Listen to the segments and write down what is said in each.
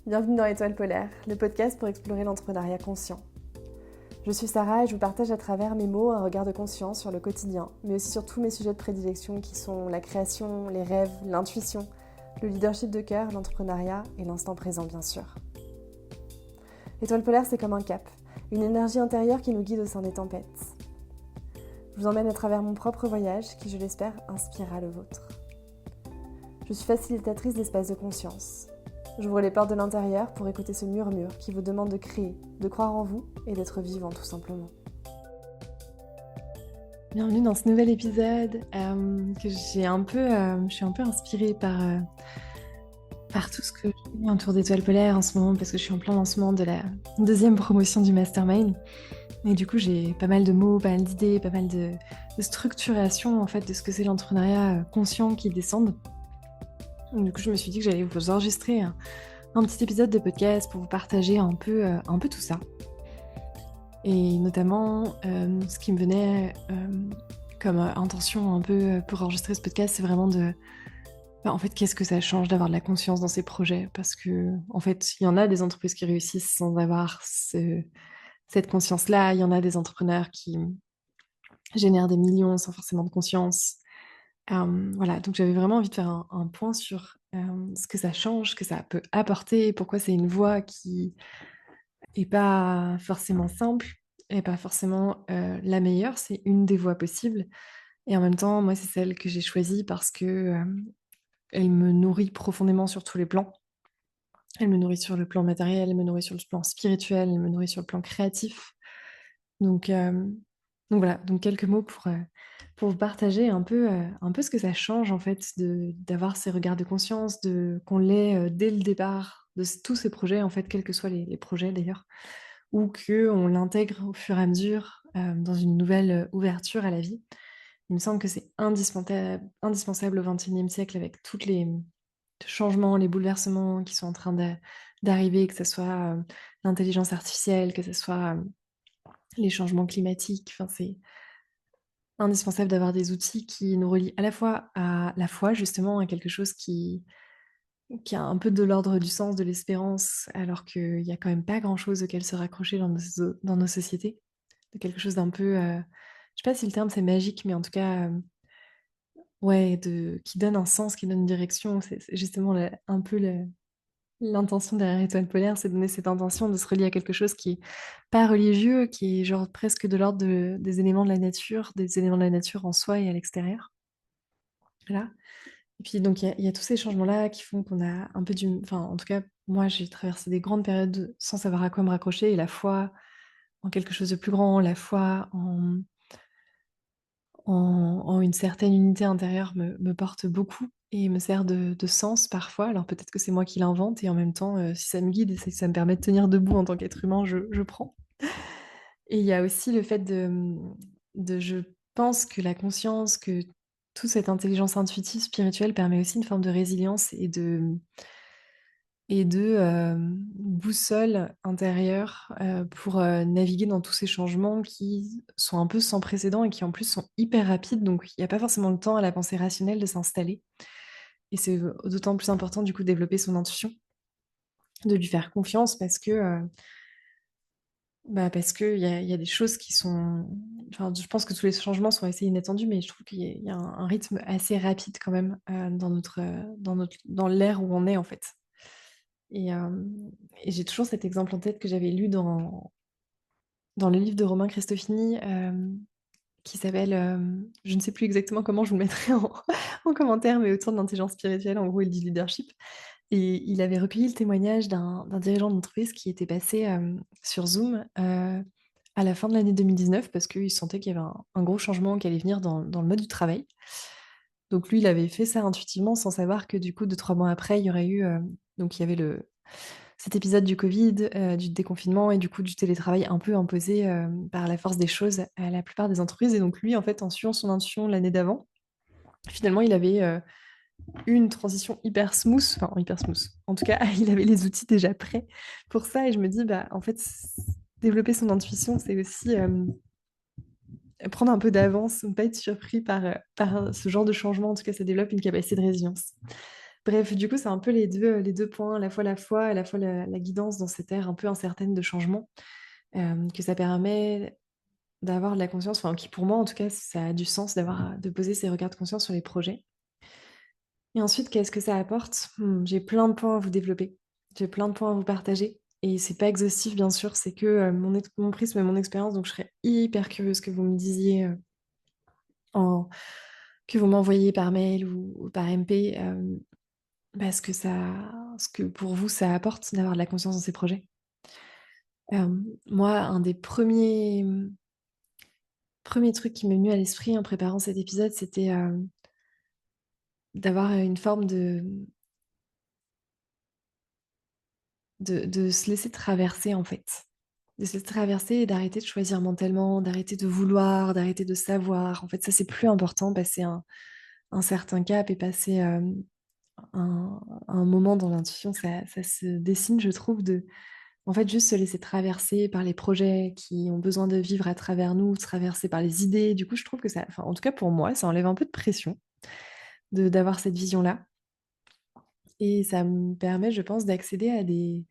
Bienvenue dans Étoile polaire, le podcast pour explorer l'entrepreneuriat conscient. Je suis Sarah et je vous partage à travers mes mots un regard de conscience sur le quotidien, mais aussi sur tous mes sujets de prédilection qui sont la création, les rêves, l'intuition, le leadership de cœur, l'entrepreneuriat et l'instant présent bien sûr. Étoile polaire, c'est comme un cap, une énergie intérieure qui nous guide au sein des tempêtes. Je vous emmène à travers mon propre voyage qui, je l'espère, inspirera le vôtre. Je suis facilitatrice d'espaces de conscience. J'ouvre les portes de l'intérieur pour écouter ce murmure qui vous demande de créer, de croire en vous et d'être vivant tout simplement. Bienvenue dans ce nouvel épisode que je suis un peu inspirée par tout ce que je fais autour d'Étoile polaire en ce moment parce que je suis en plein lancement de la deuxième promotion du Mastermind. Et du coup, j'ai pas mal de mots, pas mal d'idées, pas mal de structuration en fait de ce que c'est l'entrepreneuriat conscient qui descendent. Du coup, je me suis dit que j'allais vous enregistrer un petit épisode de podcast pour vous partager un peu tout ça. Et notamment, ce qui me venait comme intention un peu pour enregistrer ce podcast, c'est vraiment en fait, qu'est-ce que ça change d'avoir de la conscience dans ces projets? Parce que, en fait, il y en a des entreprises qui réussissent sans avoir cette conscience-là. Il y en a des entrepreneurs qui génèrent des millions sans forcément de conscience. Voilà, donc j'avais vraiment envie de faire un point sur ce que ça change, ce que ça peut apporter, pourquoi c'est une voie qui est pas forcément simple et pas forcément la meilleure, c'est une des voies possibles. Et en même temps, moi, c'est celle que j'ai choisie parce que elle me nourrit profondément sur tous les plans. Elle me nourrit sur le plan matériel, elle me nourrit sur le plan spirituel, elle me nourrit sur le plan créatif. Donc, euh, donc voilà, donc quelques mots pour vous partager un peu ce que ça change en fait d'avoir ces regards de conscience, qu'on l'ait dès le départ de tous ces projets, en fait, quels que soient les projets d'ailleurs, ou qu'on l'intègre au fur et à mesure dans une nouvelle ouverture à la vie. Il me semble que c'est indispensable au XXIe siècle avec tous les changements, les bouleversements qui sont en train d'arriver, que ce soit l'intelligence artificielle, que ce soit les changements climatiques. Enfin, c'est indispensable d'avoir des outils qui nous relient à la fois à la foi, justement, à quelque chose qui a un peu de l'ordre du sens, de l'espérance, alors qu'il y a quand même pas grand-chose auquel se raccrocher dans nos sociétés. De quelque chose d'un peu, je sais pas si le terme c'est magique, mais en tout cas, ouais, qui donne un sens, qui donne une direction. C'est justement un peu l'intention derrière Étoile polaire, c'est de donner cette intention de se relier à quelque chose qui est pas religieux, qui est genre presque de l'ordre des éléments de la nature, des éléments de la nature en soi et à l'extérieur. Voilà. Et puis donc il y a tous ces changements-là qui font qu'on a un peu enfin en tout cas, moi j'ai traversé des grandes périodes sans savoir à quoi me raccrocher et la foi en quelque chose de plus grand, la foi en une certaine unité intérieure me porte beaucoup et me sert de sens parfois. Alors peut-être que c'est moi qui l'invente et en même temps, si ça me guide et si ça me permet de tenir debout en tant qu'être humain, je prends. Et il y a aussi le fait je pense que la conscience, que toute cette intelligence intuitive, spirituelle permet aussi une forme de résilience boussole intérieure, pour, naviguer dans tous ces changements qui sont un peu sans précédent et qui en plus sont hyper rapides, donc il y a pas forcément le temps à la pensée rationnelle de s'installer et c'est, d'autant plus important du coup de développer son intuition, de lui faire confiance parce qu'il y a des choses qui sont enfin, je pense que tous les changements sont assez inattendus, mais je trouve qu'il y a un rythme assez rapide quand même, dans l'ère où on est en fait. Et, et j'ai toujours cet exemple en tête que j'avais lu dans le livre de Romain Cristofini, qui s'appelle, je ne sais plus exactement comment, je vous le mettrai en commentaire, mais autour de l'intelligence spirituelle, en gros, et du leadership. Et il avait recueilli le témoignage d'un dirigeant d'entreprise qui était passé sur Zoom à la fin de l'année 2019 parce qu'il sentait qu'il y avait un gros changement qui allait venir dans le mode du travail. Donc lui, il avait fait ça intuitivement sans savoir que du coup, 2-3 mois après, il y aurait eu... donc il y avait cet épisode du Covid, du déconfinement et du coup du télétravail un peu imposé par la force des choses à la plupart des entreprises. Et donc lui, en fait, en suivant son intuition l'année d'avant, finalement, il avait eu une transition hyper smooth, enfin hyper smooth. En tout cas, il avait les outils déjà prêts pour ça. Et je me dis, bah, en fait, développer son intuition, c'est aussi prendre un peu d'avance, ne pas être surpris par ce genre de changement. En tout cas, ça développe une capacité de résilience. Bref, du coup, c'est un peu les deux points, à la fois à la fois la guidance dans cette ère un peu incertaine de changement, que ça permet d'avoir de la conscience, enfin, qui pour moi, en tout cas, ça a du sens de poser ces regards de conscience sur les projets. Et ensuite, qu'est-ce que ça apporte? J'ai plein de points à vous développer. J'ai plein de points à vous partager. Et c'est pas exhaustif, bien sûr, c'est que mon prisme et mon expérience. Donc, je serais hyper curieuse que vous me disiez, en... que vous m'envoyiez par mail ou par MP, ce que pour vous, ça apporte d'avoir de la conscience dans ces projets. Moi, un des premiers trucs qui m'est venu à l'esprit en préparant cet épisode, c'était d'avoir une forme de se laisser traverser, en fait. De se laisser traverser et d'arrêter de choisir mentalement, d'arrêter de vouloir, d'arrêter de savoir. En fait, ça, c'est plus important, passer un certain cap et passer un moment dans l'intuition, ça se dessine, je trouve, en fait, juste se laisser traverser par les projets qui ont besoin de vivre à travers nous, traverser par les idées. Du coup, je trouve que ça, enfin, en tout cas pour moi, ça enlève un peu de pression d'avoir cette vision-là. Et ça me permet, je pense, d'accéder à des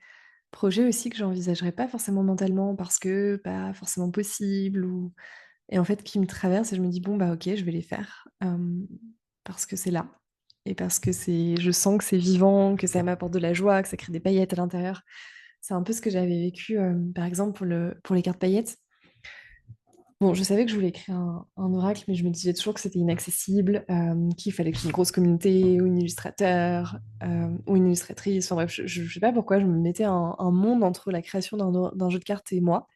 projets aussi que j'envisagerais pas forcément mentalement parce que pas forcément possible et en fait qui me traversent et je me dis bon bah ok je vais les faire parce que c'est là et parce que je sens que c'est vivant, que ça m'apporte de la joie, que ça crée des paillettes à l'intérieur. C'est un peu ce que j'avais vécu par exemple pour les cartes paillettes. Bon, je savais que je voulais créer un oracle, mais je me disais toujours que c'était inaccessible, qu'il fallait que j'ai une grosse communauté, ou un illustrateur, ou une illustratrice. Enfin bref, je sais pas pourquoi je me mettais un monde entre la création d'un jeu de cartes et moi.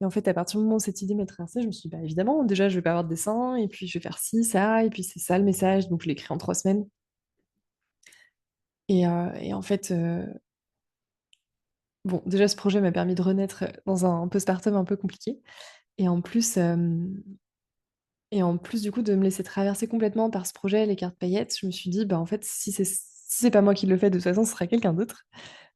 Et en fait, à partir du moment où cette idée m'est traversée, je me suis dit, bah évidemment, déjà, je vais pas avoir de dessin, et puis je vais faire ci, ça, et puis c'est ça le message. Donc je l'ai écrit en 3 semaines. Et en fait, bon, déjà, ce projet m'a permis de renaître dans un postpartum un peu compliqué. Et en plus, Et en plus, du coup, de me laisser traverser complètement par ce projet, les cartes paillettes, je me suis dit, bah en fait, si c'est pas moi qui le fais, de toute façon, ce sera quelqu'un d'autre.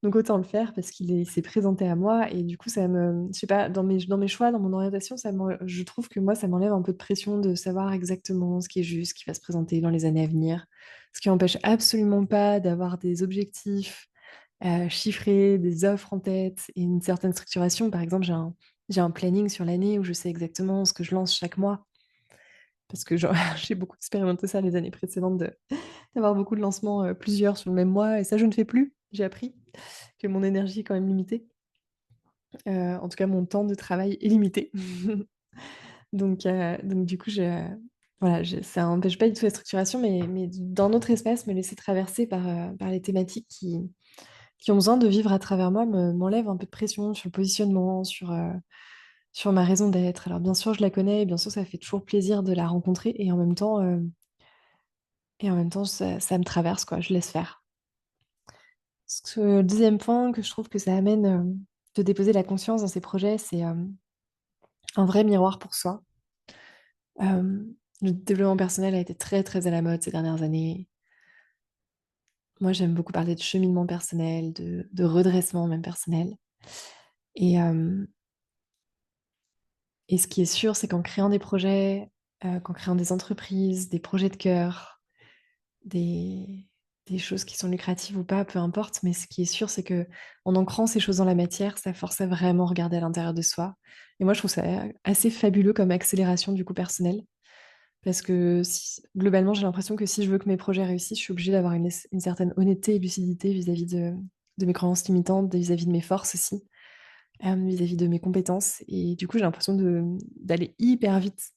Donc autant le faire parce il s'est présenté à moi et du coup, je sais pas, dans mes choix, dans mon orientation, je trouve que moi, ça m'enlève un peu de pression de savoir exactement ce qui est juste, ce qui va se présenter dans les années à venir. Ce qui n'empêche absolument pas d'avoir des objectifs chiffrés, des offres en tête et une certaine structuration. Par exemple, j'ai un planning sur l'année où je sais exactement ce que je lance chaque mois parce que genre, j'ai beaucoup expérimenté ça les années précédentes, d'avoir beaucoup de lancements, plusieurs sur le même mois, et ça, je ne fais plus. J'ai appris que mon énergie est quand même limitée. En tout cas, mon temps de travail est limité. Donc du coup, voilà, ça n'empêche pas du tout la structuration, mais dans notre espace, me laisser traverser par les thématiques qui ont besoin de vivre à travers moi m'enlève un peu de pression sur le positionnement, sur ma raison d'être. Alors bien sûr, je la connais, et bien sûr, ça fait toujours plaisir de la rencontrer, et en même temps, ça me traverse, quoi, je laisse faire. Le deuxième point que je trouve que ça amène de déposer la conscience dans ces projets, c'est un vrai miroir pour soi. Euh, le développement personnel a été très très à la mode ces dernières années. Moi, j'aime beaucoup parler de cheminement personnel, de redressement même personnel. Et, euh, et ce qui est sûr, c'est qu'en créant des projets, qu'en créant des entreprises, des projets de cœur, des, des choses qui sont lucratives ou pas, peu importe, mais ce qui est sûr, c'est que en ancrant ces choses dans la matière, ça force à vraiment regarder à l'intérieur de soi. Et moi, je trouve ça assez fabuleux comme accélération du coup personnel, parce que globalement, j'ai l'impression que si je veux que mes projets réussissent, je suis obligée d'avoir une certaine honnêteté et lucidité vis-à-vis de mes croyances limitantes, vis-à-vis de mes forces aussi, vis-à-vis de mes compétences. Et du coup, j'ai l'impression d'aller hyper vite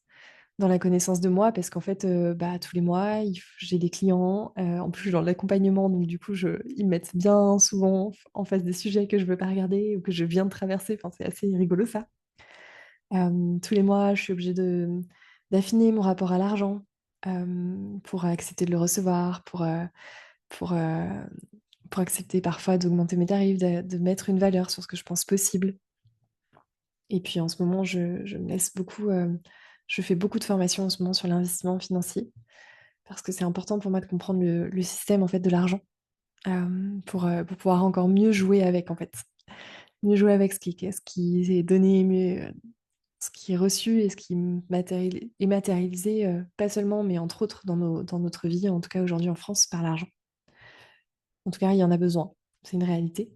dans la connaissance de moi parce qu'en fait, bah, tous les mois, j'ai des clients. En plus, je suis dans l'accompagnement, donc du coup, ils me mettent bien souvent en face des sujets que je veux pas regarder ou que je viens de traverser. Enfin, c'est assez rigolo ça. Tous les mois, je suis obligée d'affiner mon rapport à l'argent pour accepter de le recevoir, pour, euh, pour accepter parfois d'augmenter mes tarifs, de mettre une valeur sur ce que je pense possible. Et puis en ce moment, je me laisse beaucoup, je fais beaucoup de formations en ce moment sur l'investissement financier parce que c'est important pour moi de comprendre le système en fait de l'argent pour pouvoir encore mieux jouer avec en fait, mieux jouer avec ce qui est donné, mieux, ce qui est reçu et ce qui est matérialisé, pas seulement mais entre autres dans notre vie, en tout cas aujourd'hui en France, par l'argent. En tout cas, il y en a besoin. C'est une réalité.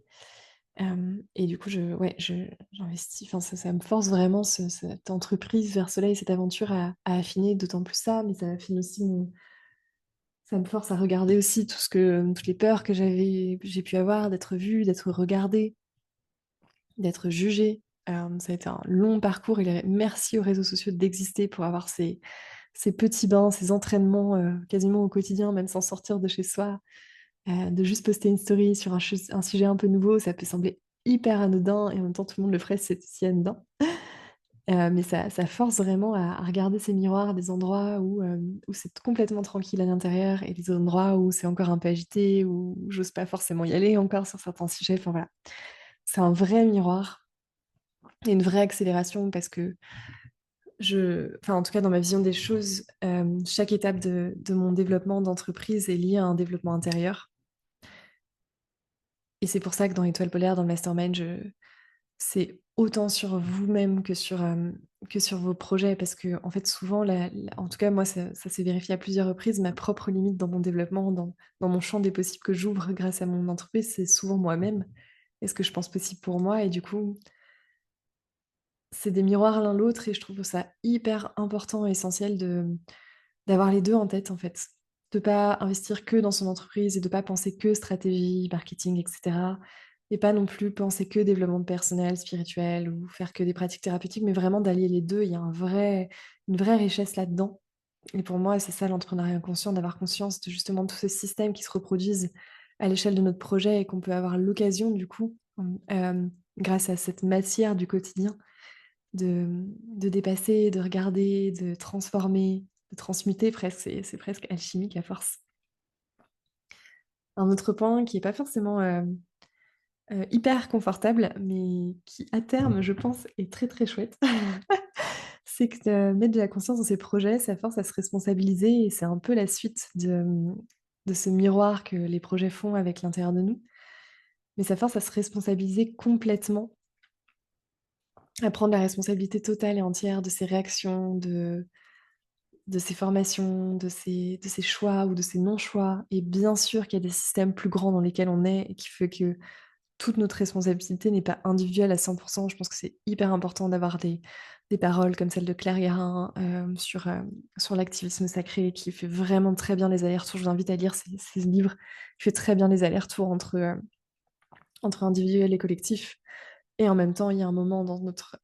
Et du coup, ouais, j'investis. Enfin, ça me force vraiment cette entreprise vers Soleil, cette aventure à affiner d'autant plus ça, mais ça affine aussi ça me force à regarder aussi toutes les peurs que j'ai pu avoir d'être vue, d'être regardée, d'être jugée. Ça a été un long parcours et merci aux réseaux sociaux d'exister pour avoir ces petits bains, ces entraînements quasiment au quotidien, même sans sortir de chez soi. De juste poster une story sur un sujet un peu nouveau, ça peut sembler hyper anodin et en même temps tout le monde le ferait si c'était si anodin. Mais ça force vraiment à regarder ces miroirs des endroits où c'est complètement tranquille à l'intérieur et des endroits où c'est encore un peu agité, où j'ose pas forcément y aller encore sur certains sujets. Enfin voilà, c'est un vrai miroir et une vraie accélération parce que enfin en tout cas dans ma vision des choses, chaque étape de mon développement d'entreprise est liée à un développement intérieur. Et c'est pour ça que dans Étoile polaire, dans le mastermind, c'est autant sur vous-même que sur vos projets. Parce que, en fait, souvent, en tout cas, moi, ça s'est vérifié à plusieurs reprises, ma propre limite dans mon développement, dans mon champ des possibles que j'ouvre grâce à mon entreprise, c'est souvent moi-même et ce que je pense possible pour moi. Et du coup, c'est des miroirs l'un l'autre et je trouve ça hyper important et essentiel d'avoir les deux en tête, en fait. De pas investir que dans son entreprise et de pas penser que stratégie, marketing, et cetera. Et pas non plus penser que développement personnel, spirituel ou faire que des pratiques thérapeutiques, mais vraiment d'allier les 2. Il y a une vraie richesse là-dedans. Et pour moi, c'est ça l'entrepreneuriat conscient, d'avoir conscience de justement tous ces systèmes qui se reproduisent à l'échelle de notre projet et qu'on peut avoir l'occasion du coup, grâce à cette matière du quotidien, de dépasser, de regarder, de transformer, de transmuter presque. C'est presque alchimique à force. Un autre point qui est pas forcément, hyper confortable, mais qui à terme, je pense, est très, très chouette, c'est que, mettre de la conscience dans ses projets, ça force à se responsabiliser et c'est un peu la suite de ce miroir que les projets font avec l'intérieur de nous. Mais ça force à se responsabiliser complètement, à prendre la responsabilité totale et entière de ses réactions, de ses formations, de ses choix ou de ses non-choix. Et bien sûr qu'il y a des systèmes plus grands dans lesquels on est et qui fait que toute notre responsabilité n'est pas individuelle à 100%. Je pense que c'est hyper important d'avoir des paroles comme celle de Claire Guérin sur l'activisme sacré qui fait vraiment très bien les allers-retours. Je vous invite à lire ces livres. Il fait très bien les allers-retours entre individuel et collectif. Et en même temps, il y a un moment dans notre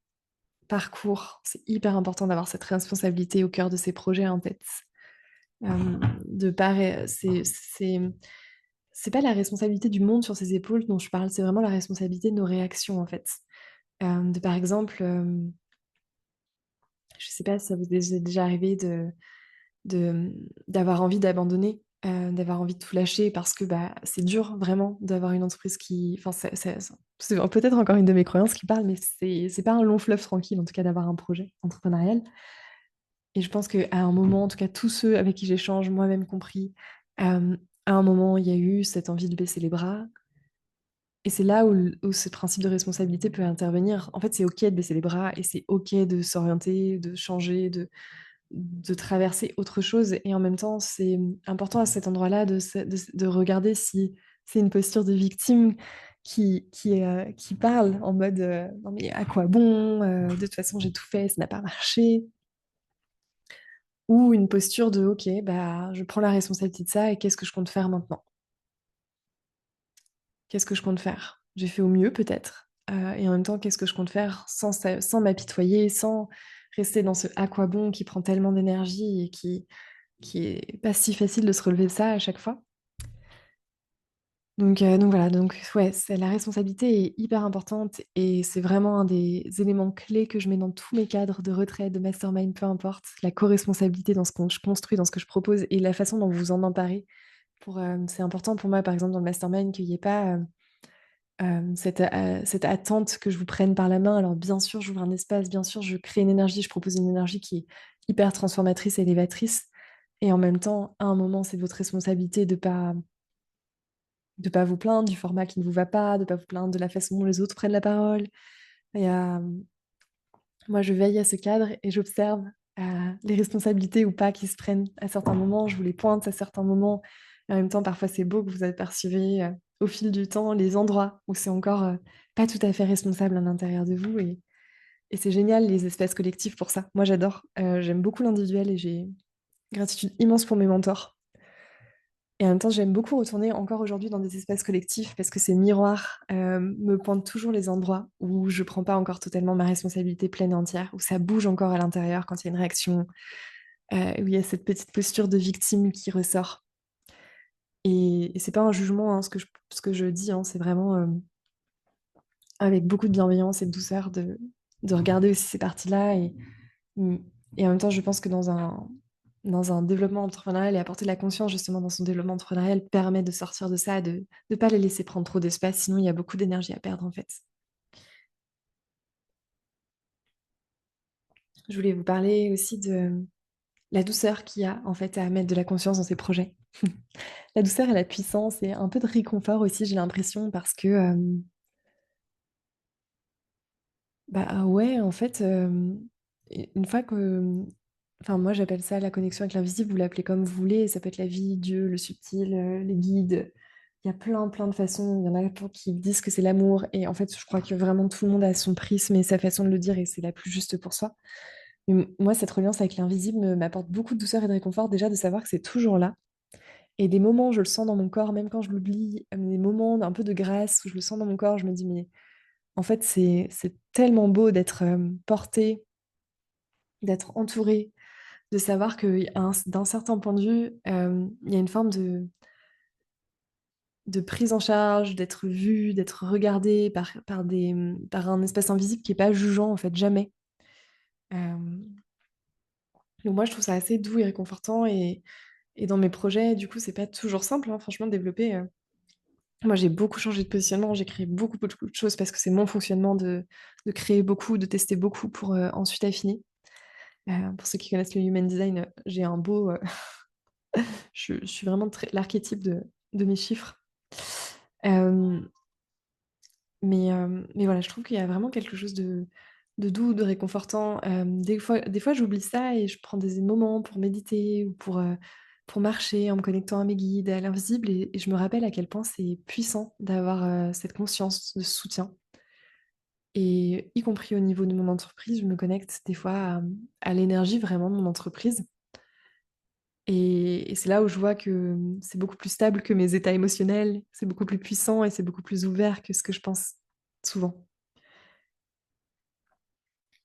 parcours, c'est hyper important d'avoir cette responsabilité au cœur de ses projets en tête. De part, c'est pas la responsabilité du monde sur ses épaules dont je parle, c'est vraiment la responsabilité de nos réactions en fait. Par exemple, je sais pas si ça vous est déjà arrivé de d'avoir envie d'abandonner, d'avoir envie de tout lâcher parce que, bah, c'est dur vraiment d'avoir une entreprise qui enfin c'est peut-être encore une de mes croyances qui parle, mais c'est pas un long fleuve tranquille en tout cas d'avoir un projet entrepreneurial. Et je pense qu'à un moment, en tout cas tous ceux avec qui j'échange, moi-même compris, à un moment, il y a eu cette envie de baisser les bras. Et c'est là où ce principe de responsabilité peut intervenir. En fait, c'est OK de baisser les bras et c'est OK de s'orienter, de changer, de traverser autre chose. Et en même temps, c'est important à cet endroit-là de regarder si c'est une posture de victime qui parle en mode non mais à quoi bon, de toute façon j'ai tout fait, ça n'a pas marché. Ou une posture de OK, bah, je prends la responsabilité de ça et qu'est-ce que je compte faire maintenant? Qu'est-ce que je compte faire? J'ai fait au mieux peut-être, et en même temps, qu'est-ce que je compte faire sans m'apitoyer, sans rester dans ce «à quoi bon?» qui prend tellement d'énergie et qui est pas si facile de se relever de ça à chaque fois. Donc voilà, donc ouais, c'est la responsabilité est hyper importante et c'est vraiment un des éléments clés que je mets dans tous mes cadres de retraite, de mastermind, peu importe. La co-responsabilité dans ce que je construis, dans ce que je propose et la façon dont vous vous en emparez c'est important pour moi, par exemple, dans le mastermind, qu'il y ait pas, cette attente que je vous prenne par la main. Alors bien sûr, j'ouvre un espace, bien sûr, je crée une énergie, je propose une énergie qui est hyper transformatrice et élévatrice et en même temps, à un moment, c'est votre responsabilité de pas vous plaindre du format qui ne vous va pas, de pas vous plaindre de la façon dont les autres prennent la parole et moi, je veille à ce cadre et j'observe, les responsabilités ou pas qui se prennent à certains moments. Je vous les pointe à certains moments En même temps, parfois, c'est beau que vous apercevez au fil du temps les endroits où c'est encore pas tout à fait responsable à l'intérieur de vous. Et c'est génial, les espaces collectifs pour ça. Moi, j'adore. J'aime beaucoup l'individuel et j'ai gratitude immense pour mes mentors. Et en même temps, j'aime beaucoup retourner encore aujourd'hui dans des espaces collectifs parce que ces miroirs me pointent toujours les endroits où je prends pas encore totalement ma responsabilité pleine et entière, où ça bouge encore à l'intérieur quand il y a une réaction, où il y a cette petite posture de victime qui ressort. Et c'est pas un jugement, hein, ce que je dis, hein, c'est vraiment avec beaucoup de bienveillance et de douceur de regarder aussi ces parties-là. Mm, et en même temps, je pense que dans un développement entrepreneurial et apporter de la conscience justement dans son développement entrepreneurial permet de sortir de ça, de ne pas les laisser prendre trop d'espace, sinon il y a beaucoup d'énergie à perdre en fait. Je voulais vous parler aussi de la douceur qu'il y a en fait à mettre de la conscience dans ses projets. La douceur et la puissance et un peu de réconfort aussi, j'ai l'impression, parce que bah ouais, en fait, une fois que... Enfin, moi, j'appelle ça la connexion avec l'invisible, vous l'appelez comme vous voulez, ça peut être la vie, Dieu, le subtil, les guides. Il y a plein de façons. Il y en a qui disent que c'est l'amour, et en fait, je crois que vraiment tout le monde a son prisme et sa façon de le dire, et c'est la plus juste pour soi. Mais moi, cette reliance avec l'invisible m'apporte beaucoup de douceur et de réconfort, déjà de savoir que c'est toujours là. Et des moments, je le sens dans mon corps, même quand je l'oublie, des moments d'un peu de grâce où je le sens dans mon corps, je me dis, mais en fait, c'est tellement beau d'être porté, d'être entouré, de savoir que d'un certain point de vue, il y a une forme de prise en charge, d'être vu, d'être regardé par un espace invisible qui n'est pas jugeant, en fait, jamais. Euh, donc moi, je trouve ça assez doux et réconfortant. Et dans mes projets, du coup, c'est pas toujours simple, hein, franchement, de développer. Moi, j'ai beaucoup changé de positionnement, j'ai créé beaucoup de choses parce que c'est mon fonctionnement de créer beaucoup, de tester beaucoup pour ensuite affiner. Pour ceux qui connaissent le human design, j'ai un beau... je suis vraiment l'archétype de mes chiffres. Euh, mais voilà, je trouve qu'il y a vraiment quelque chose de doux, de réconfortant. Des fois, j'oublie ça et je prends des moments pour méditer ou pour marcher en me connectant à mes guides, à l'invisible, et je me rappelle à quel point c'est puissant d'avoir cette conscience de ce soutien. Et y compris au niveau de mon entreprise, je me connecte des fois à l'énergie vraiment de mon entreprise. Et c'est là où je vois que c'est beaucoup plus stable que mes états émotionnels, c'est beaucoup plus puissant et c'est beaucoup plus ouvert que ce que je pense souvent.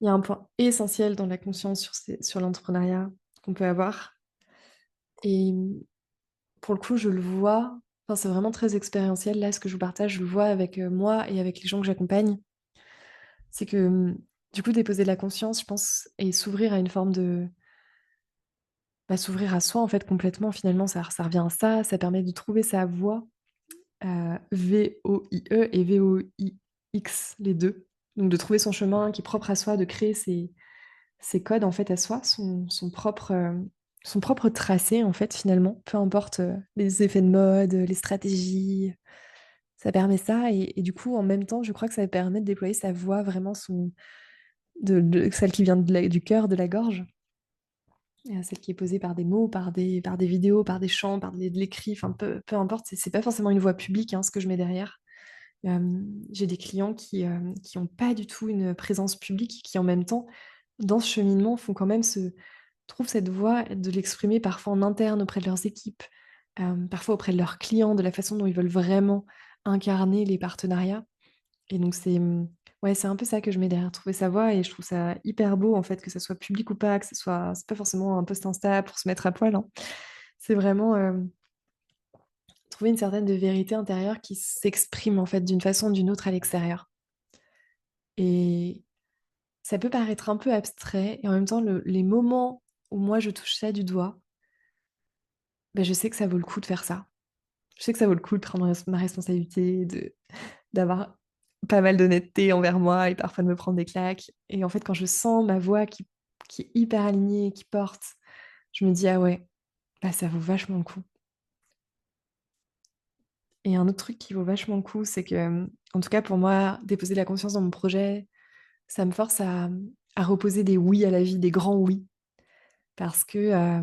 Il y a un point essentiel dans la conscience sur l'entrepreneuriat qu'on peut avoir. Et pour le coup, je le vois, enfin, c'est vraiment très expérientiel. Là, ce que je vous partage, je le vois avec moi et avec les gens que j'accompagne. C'est que du coup, déposer de la conscience, je pense, et s'ouvrir à une forme de... Bah, s'ouvrir à soi, en fait, complètement, finalement, ça revient à ça. Ça permet de trouver sa voie, VOIE et VOIX, les deux. Donc de trouver son chemin qui est propre à soi, de créer ses codes en fait à soi, son propre tracé en fait finalement, peu importe les effets de mode, les stratégies, ça permet ça et du coup en même temps je crois que ça permet de déployer sa voix vraiment celle qui vient du cœur, de la gorge, celle qui est posée par des mots, par des vidéos, par des chants, de l'écrit, enfin peu importe, c'est pas forcément une voix publique hein, ce que je mets derrière. J'ai des clients qui ont pas du tout une présence publique, qui en même temps, dans ce cheminement, font quand même trouvent cette voix, de l'exprimer parfois en interne auprès de leurs équipes, parfois auprès de leurs clients, de la façon dont ils veulent vraiment incarner les partenariats. Et donc ouais, c'est un peu ça que je mets derrière trouver sa voix et je trouve ça hyper beau en fait que ça soit public ou pas, c'est pas forcément un post Insta pour se mettre à poil, hein. C'est vraiment trouver une certaine de vérité intérieure qui s'exprime en fait d'une façon ou d'une autre à l'extérieur. Et ça peut paraître un peu abstrait et en même temps les moments où moi je touche ça du doigt, ben, je sais que ça vaut le coup de faire ça. Je sais que ça vaut le coup de prendre ma responsabilité, d'avoir pas mal d'honnêteté envers moi et parfois de me prendre des claques. Et en fait, quand je sens ma voix qui est hyper alignée, qui porte, je me dis, ah ouais, bah, ça vaut vachement le coup. Et un autre truc qui vaut vachement le coup, c'est que, en tout cas pour moi, déposer de la conscience dans mon projet, ça me force à reposer des oui à la vie, des grands oui. Parce que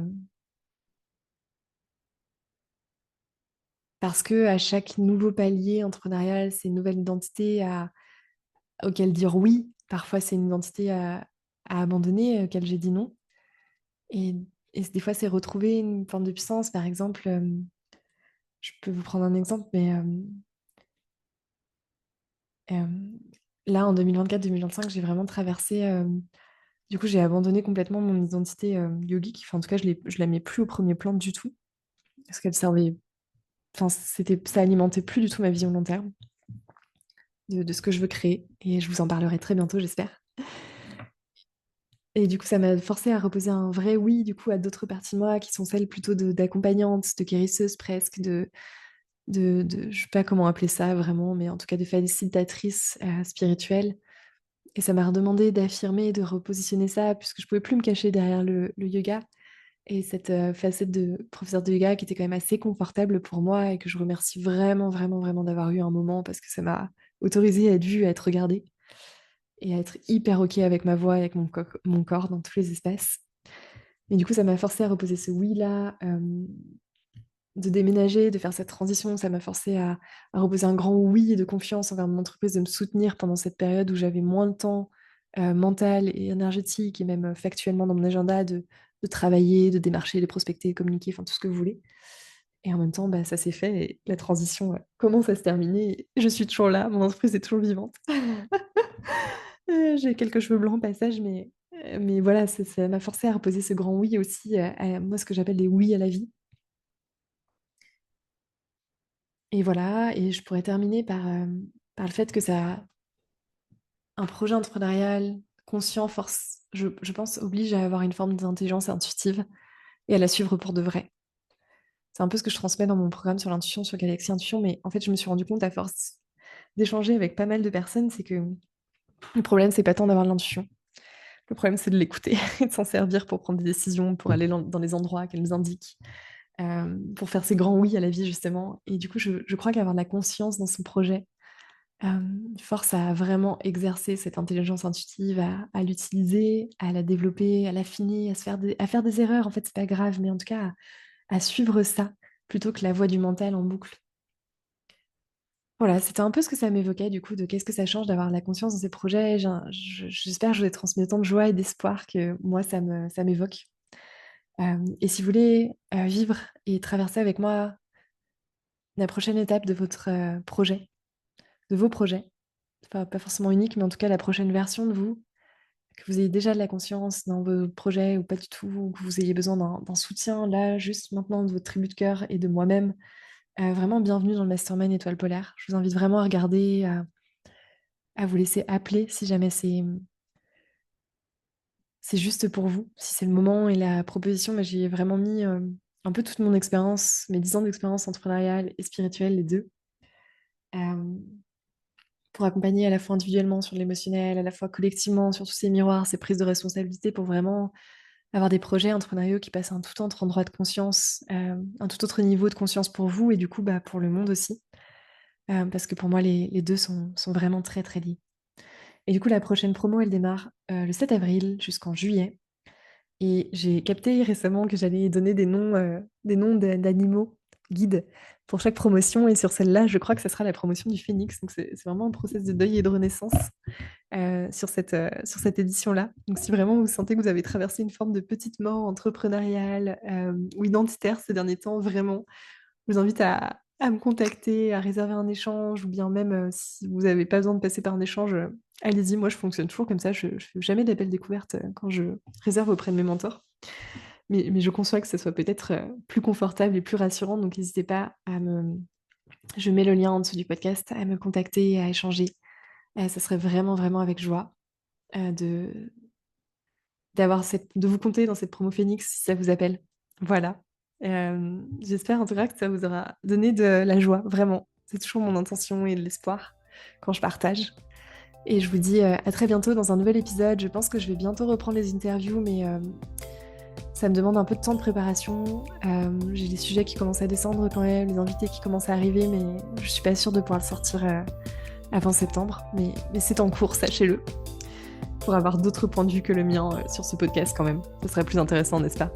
parce que à chaque nouveau palier entrepreneurial, c'est une nouvelle identité auquel dire oui. Parfois, c'est une identité à abandonner, auquel j'ai dit non. Et, et des fois, c'est retrouver une forme de puissance. Par exemple, je peux vous prendre un exemple, mais euh, là, en 2024-2025, j'ai vraiment traversé. Du coup, j'ai abandonné complètement mon identité yogique. Enfin, en tout cas, je la mets plus au premier plan du tout. Parce qu'elle servait. Enfin, ça alimentait plus du tout ma vision long terme de ce que je veux créer. Et je vous en parlerai très bientôt, j'espère. Et du coup, ça m'a forcé à reposer un vrai oui, du coup, à d'autres parties de moi qui sont celles plutôt d'accompagnante, de guérisseuse presque, je sais pas comment appeler ça vraiment, mais en tout cas de facilitatrice spirituelle. Et ça m'a redemandé d'affirmer, de repositionner ça, puisque je pouvais plus me cacher derrière le yoga. Et cette facette de professeur de yoga qui était quand même assez confortable pour moi et que je remercie vraiment, vraiment, vraiment d'avoir eu un moment parce que ça m'a autorisée à être vue, à être regardée et à être hyper OK avec ma voix et avec mon corps dans tous les espaces. Et du coup, ça m'a forcé à reposer ce oui-là, de déménager, de faire cette transition. Ça m'a forcé à reposer un grand oui de confiance envers mon entreprise, de me soutenir pendant cette période où j'avais moins de temps mental et énergétique et même factuellement dans mon agenda de travailler, de démarcher, de prospecter, de communiquer, enfin tout ce que vous voulez. Et en même temps, bah, ça s'est fait et la transition commence à se terminer. Je suis toujours là, mon entreprise est toujours vivante. J'ai quelques cheveux blancs au passage, mais voilà, ça m'a forcé à reposer ce grand oui aussi, à moi, ce que j'appelle des oui à la vie. Et voilà, et je pourrais terminer par le fait que ça, un projet entrepreneurial conscient, force, je pense, oblige à avoir une forme d'intelligence intuitive et à la suivre pour de vrai. C'est un peu ce que je transmets dans mon programme sur l'intuition, sur Galaxy Intuition, mais en fait, je me suis rendu compte à force d'échanger avec pas mal de personnes, c'est que le problème, c'est pas tant d'avoir de l'intuition. Le problème, c'est de l'écouter et de s'en servir pour prendre des décisions, pour aller dans les endroits qu'elle nous indique, pour faire ses grands oui à la vie, justement. Et du coup, je crois qu'avoir de la conscience dans son projet force à vraiment exercer cette intelligence intuitive, à l'utiliser, à la développer, à l'affiner, à faire des erreurs. En fait, c'est pas grave, mais en tout cas, à suivre ça plutôt que la voie du mental en boucle. Voilà, c'était un peu ce que ça m'évoquait, du coup, de qu'est-ce que ça change d'avoir la conscience dans ces projets. J'espère que je vous ai transmis autant de joie et d'espoir que moi, ça m'évoque. Et si vous voulez vivre et traverser avec moi la prochaine étape de votre projet, de vos projets, pas forcément unique, mais en tout cas la prochaine version de vous, que vous ayez déjà de la conscience dans vos projets ou pas du tout, ou que vous ayez besoin d'un soutien, là, juste maintenant, de votre tribu de cœur et de moi-même, vraiment bienvenue dans le Mastermind Étoile Polaire. Je vous invite vraiment à regarder, à vous laisser appeler si jamais c'est juste pour vous, si c'est le moment et la proposition. Mais j'y ai vraiment mis un peu toute mon expérience, mes 10 ans d'expérience entrepreneuriale et spirituelle, les deux, euh, pour accompagner à la fois individuellement sur l'émotionnel, à la fois collectivement sur tous ces miroirs, ces prises de responsabilité, pour vraiment avoir des projets entrepreneuriaux qui passent un tout autre endroit de conscience, un tout autre niveau de conscience pour vous et du coup bah, pour le monde aussi. Parce que pour moi, les deux sont vraiment très très liés. Et du coup, la prochaine promo, elle démarre le 7 avril jusqu'en juillet. Et j'ai capté récemment que j'allais donner des noms d'animaux guides pour chaque promotion. Et sur celle-là, je crois que ce sera la promotion du Phénix. Donc c'est vraiment un process de deuil et de renaissance sur cette édition-là. Donc si vraiment vous sentez que vous avez traversé une forme de petite mort entrepreneuriale ou identitaire ces derniers temps, vraiment, je vous invite à me contacter, à réserver un échange, ou bien même si vous n'avez pas besoin de passer par un échange, allez-y, moi je fonctionne toujours comme ça, je ne fais jamais d'appel découverte quand je réserve auprès de mes mentors. Mais je conçois que ce soit peut-être plus confortable et plus rassurant, donc n'hésitez pas à me... Je mets le lien en dessous du podcast, à me contacter et à échanger. Ça serait vraiment, vraiment avec joie euh, de, de vous compter dans cette promo Phoenix si ça vous appelle. Voilà. J'espère en tout cas que ça vous aura donné de la joie, vraiment. C'est toujours mon intention et de l'espoir quand je partage. Et je vous dis à très bientôt dans un nouvel épisode. Je pense que je vais bientôt reprendre les interviews, mais ça me demande un peu de temps de préparation. J'ai des sujets qui commencent à descendre quand même, les invités qui commencent à arriver, mais je suis pas sûre de pouvoir le sortir avant septembre. Mais c'est en cours, sachez-le, pour avoir d'autres points de vue que le mien sur ce podcast quand même. Ce serait plus intéressant, n'est-ce pas?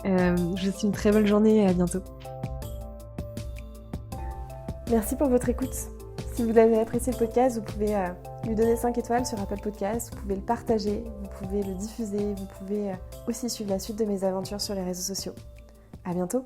Je vous souhaite une très bonne journée et à bientôt. Merci pour votre écoute. Si vous avez apprécié le podcast, vous pouvez lui donner 5 étoiles sur Apple Podcasts, vous pouvez le partager, vous pouvez le diffuser, vous pouvez aussi suivre la suite de mes aventures sur les réseaux sociaux. À bientôt!